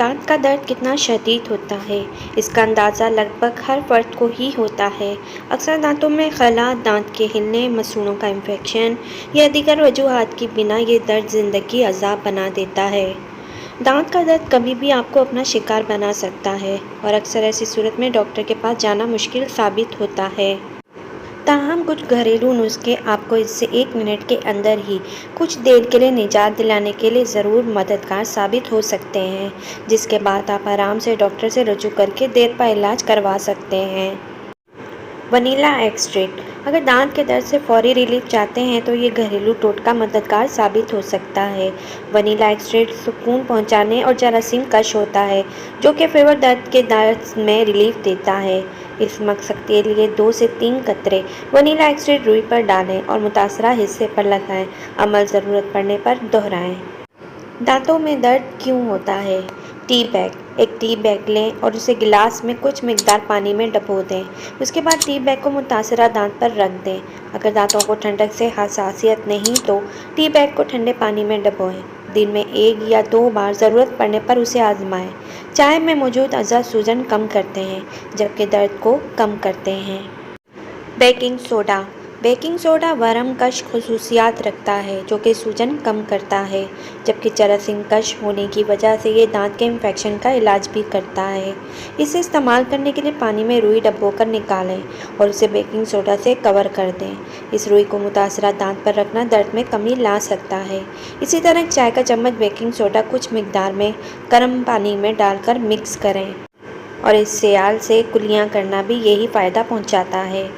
दांत का दर्द कितना शदीद होता है, इसका अंदाज़ा लगभग हर फर्द को ही होता है। अक्सर दांतों में खला, दांत के हिलने, मसूड़ों का इन्फेक्शन या दीगर वजूहात की बिना ये दर्द ज़िंदगी अज़ाब बना देता है। दांत का दर्द कभी भी आपको अपना शिकार बना सकता है और अक्सर ऐसी सूरत में डॉक्टर के पास जाना मुश्किल साबित होता है। ताहम कुछ घरेलू नुस्खे आपको इससे 1 मिनट के अंदर ही कुछ देर के लिए निजात दिलाने के लिए ज़रूर मददगार साबित हो सकते हैं, जिसके बाद आप आराम से डॉक्टर से रुजू करके देर पा इलाज करवा सकते हैं। Vanilla extract. अगर दांत के दर्द से फौरी रिलीफ चाहते हैं तो ये घरेलू टोटका मददगार साबित हो सकता है। वनीला एक्सट्रैक्ट सुकून पहुंचाने और जरासीम कश होता है, जो कि फीवर दर्द के दर्द में रिलीफ देता है। इस मकसद के लिए 2 से 3 कतरे वनीला एक्सट्रैक्ट रुई पर डालें और मुतासरा हिस्से पर लगाएं। अमल ज़रूरत पड़ने पर दोहराएं। दांतों में दर्द क्यों होता है? Tea bag. एक टी बैग लें और उसे गिलास में कुछ मिकदार पानी में डुबो दें। उसके बाद टी बैग को मुतासरा दांत पर रख दें। अगर दांतों को ठंडक से हसासियत नहीं तो टी बैग को ठंडे पानी में डुबोएं। दिन में 1 या 2 बार ज़रूरत पड़ने पर उसे आजमाएं। चाय में मौजूद अज़ा सूजन कम करते हैं, जबकि दर्द को कम करते हैं। Baking soda. बेकिंग सोडा वरम कश खसूसियात रखता है, जो कि सूजन कम करता है, जबकि जरासीम कश होने की वजह से ये दांत के इन्फेक्शन का इलाज भी करता है। इसे इस्तेमाल करने के लिए पानी में रुई डुबोकर निकालें और उसे बेकिंग सोडा से कवर कर दें। इस रुई को मुतासरा दांत पर रखना दर्द में कमी ला सकता है। इसी तरह चाय का चम्मच बेकिंग सोडा कुछ मिकदार में गर्म पानी में डालकर मिक्स करें और इस सियाल से कुलियाँ करना भी यही फ़ायदा पहुँचाता है।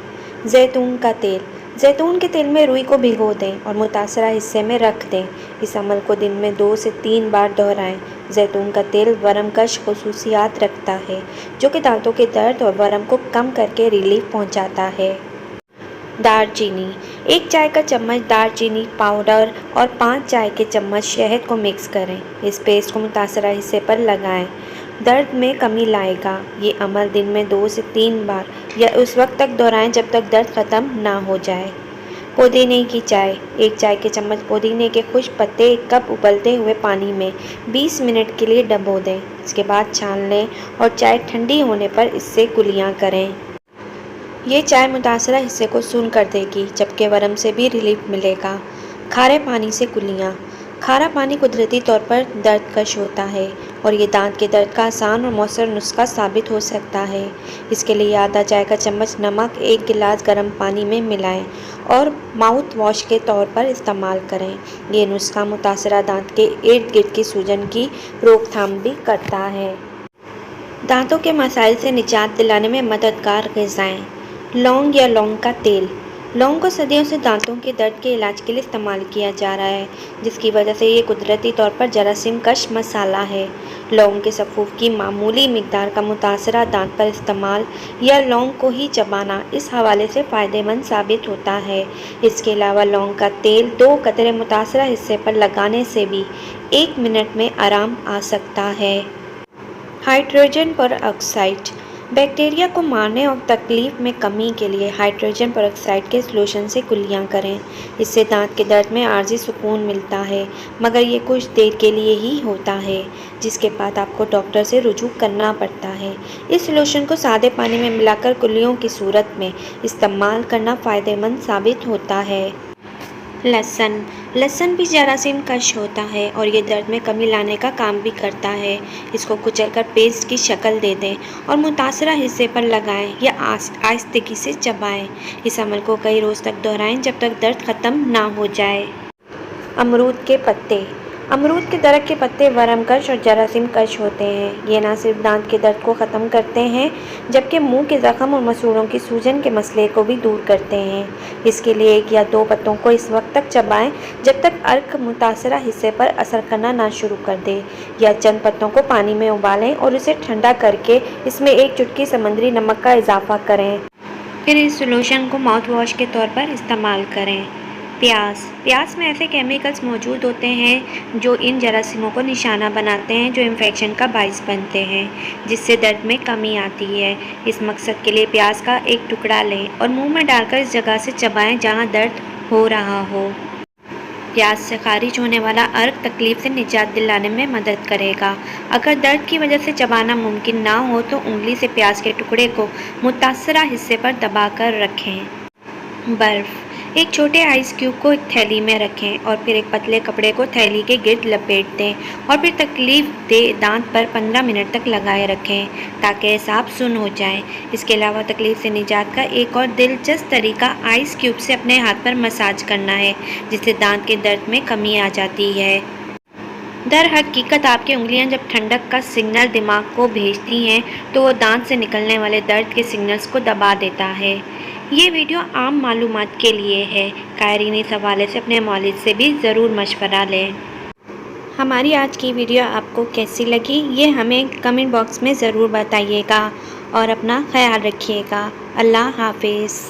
जैतून का तेल। जैतून के तेल में रुई को भिगो दें और मुतासरा हिस्से में रख दें। इस अमल को दिन में 2 से 3 बार दोहराएं। जैतून का तेल वरम कश खसूसियात रखता है, जो कि दांतों के दर्द और वरम को कम करके रिलीफ पहुंचाता है। दालचीनी। 1 चाय का चम्मच दालचीनी पाउडर और 5 चाय के चम्मच शहद को मिक्स करें। इस पेस्ट को मुतासरा हिस्से पर लगाएं। दर्द में कमी लाएगा। ये अमल दिन में 2 से 3 बार या उस वक्त तक दोहराएं जब तक दर्द ख़त्म ना हो जाए। पुदीने की चाय। 1 चाय के चम्मच पुदीने के खुश्क पत्ते 1 कप उबलते हुए पानी में 20 मिनट के लिए डुबो दें। इसके बाद छान लें और चाय ठंडी होने पर इससे कुलियाँ करें। ये चाय मुतासरा हिस्से को सून कर देगी, जबकि वरम से भी रिलीफ मिलेगा। खारे पानी से कुलियाँ। खारा पानी कुदरती तौर पर दर्द कश होता है और ये दांत के दर्द का आसान और मौसर नुस्खा साबित हो सकता है। इसके लिए आधा चाय का चम्मच नमक 1 गिलास गर्म पानी में मिलाएं और माउथ वॉश के तौर पर इस्तेमाल करें। ये नुस्खा मुतासरा दांत के इर्द गिर्द की सूजन की रोकथाम भी करता है। दांतों के मसाइल से निजात दिलाने में मददगार ग़िज़ाएँ। लौंग या लौंग का तेल। लौंग को सदियों से दांतों के दर्द के इलाज के लिए इस्तेमाल किया जा रहा है, जिसकी वजह से ये कुदरती तौर पर जरासीम कश मसाला है। लौंग के सफ़ूफ की मामूली मिकदार का मुतासरा दांत पर इस्तेमाल या लौंग को ही चबाना इस हवाले से फ़ायदेमंद साबित होता है। इसके अलावा लौंग का तेल 2 कतरे मुतासरा हिस्से पर लगाने से भी 1 मिनट में आराम आ सकता है। Hydrogen peroxide. बैक्टीरिया को मारने और तकलीफ में कमी के लिए हाइड्रोजन परऑक्साइड के सॉल्यूशन से कुलियाँ करें। इससे दांत के दर्द में आर्जी सुकून मिलता है, मगर ये कुछ देर के लिए ही होता है, जिसके बाद आपको डॉक्टर से रुजू करना पड़ता है। इस सॉल्यूशन को सादे पानी में मिलाकर कुलियों की सूरत में इस्तेमाल करना फ़ायदेमंद साबित होता है। लहसुन। लहसुन भी जरासीम कश होता है और ये दर्द में कमी लाने का काम भी करता है। इसको कुचलकर पेस्ट की शक्ल दे दें और मुतासरा हिस्से पर लगाएं या आहिस्दगी से चबाएं। इस अमल को कई रोज़ तक दोहराएं जब तक दर्द ख़त्म ना हो जाए। अमरूद के पत्ते। अमरूद के दरख्त के पत्ते वरम कश और जरासीम कश होते हैं। ये ना सिर्फ दांत के दर्द को ख़त्म करते हैं, जबकि मुंह के ज़ख्म और मसूड़ों की सूजन के मसले को भी दूर करते हैं। इसके लिए 1 या 2 पत्तों को इस वक्त तक चबाएं जब तक अर्क मुतासरा हिस्से पर असर करना ना शुरू कर दे, या चंद पत्तों को पानी में उबालें और उसे ठंडा करके इसमें 1 चुटकी समुद्री नमक का इजाफा करें। फिर इस सॉल्यूशन को माउथ वॉश के तौर पर इस्तेमाल करें। प्याज। प्याज में ऐसे केमिकल्स मौजूद होते हैं जो इन जरासीमों को निशाना बनाते हैं, जो इन्फेक्शन का बाइस बनते हैं, जिससे दर्द में कमी आती है। इस मकसद के लिए प्याज का 1 टुकड़ा लें और मुंह में डालकर इस जगह से चबाएं जहां दर्द हो रहा हो। प्याज से खारिज होने वाला अर्क तकलीफ से निजात दिलाने में मदद करेगा। अगर दर्द की वजह से चबाना मुमकिन ना हो तो उंगली से प्याज के टुकड़े को मुतासरा हिस्से पर दबाकर रखें। बर्फ़, एक छोटे आइस क्यूब को एक थैली में रखें और फिर एक पतले कपड़े को थैली के गिर्द लपेट दें और फिर तकलीफ दे दांत पर 15 मिनट तक लगाए रखें ताकि एहसास सुन हो जाए। इसके अलावा तकलीफ से निजात का एक और दिलचस्प तरीका आइस क्यूब से अपने हाथ पर मसाज करना है, जिससे दांत के दर्द में कमी आ जाती है। दर हकीकत आपकी उंगलियां जब ठंडक का सिग्नल दिमाग को भेजती हैं तो वो दांत से निकलने वाले दर्द के सिग्नल्स को दबा देता है। ये वीडियो आम मालूमात के लिए है। कायरीन इस हवाले से अपने मौलिद से भी ज़रूर मशवरा लें। हमारी आज की वीडियो आपको कैसी लगी ये हमें कमेंट बॉक्स में ज़रूर बताइएगा और अपना ख्याल रखिएगा। अल्लाह हाफिज़।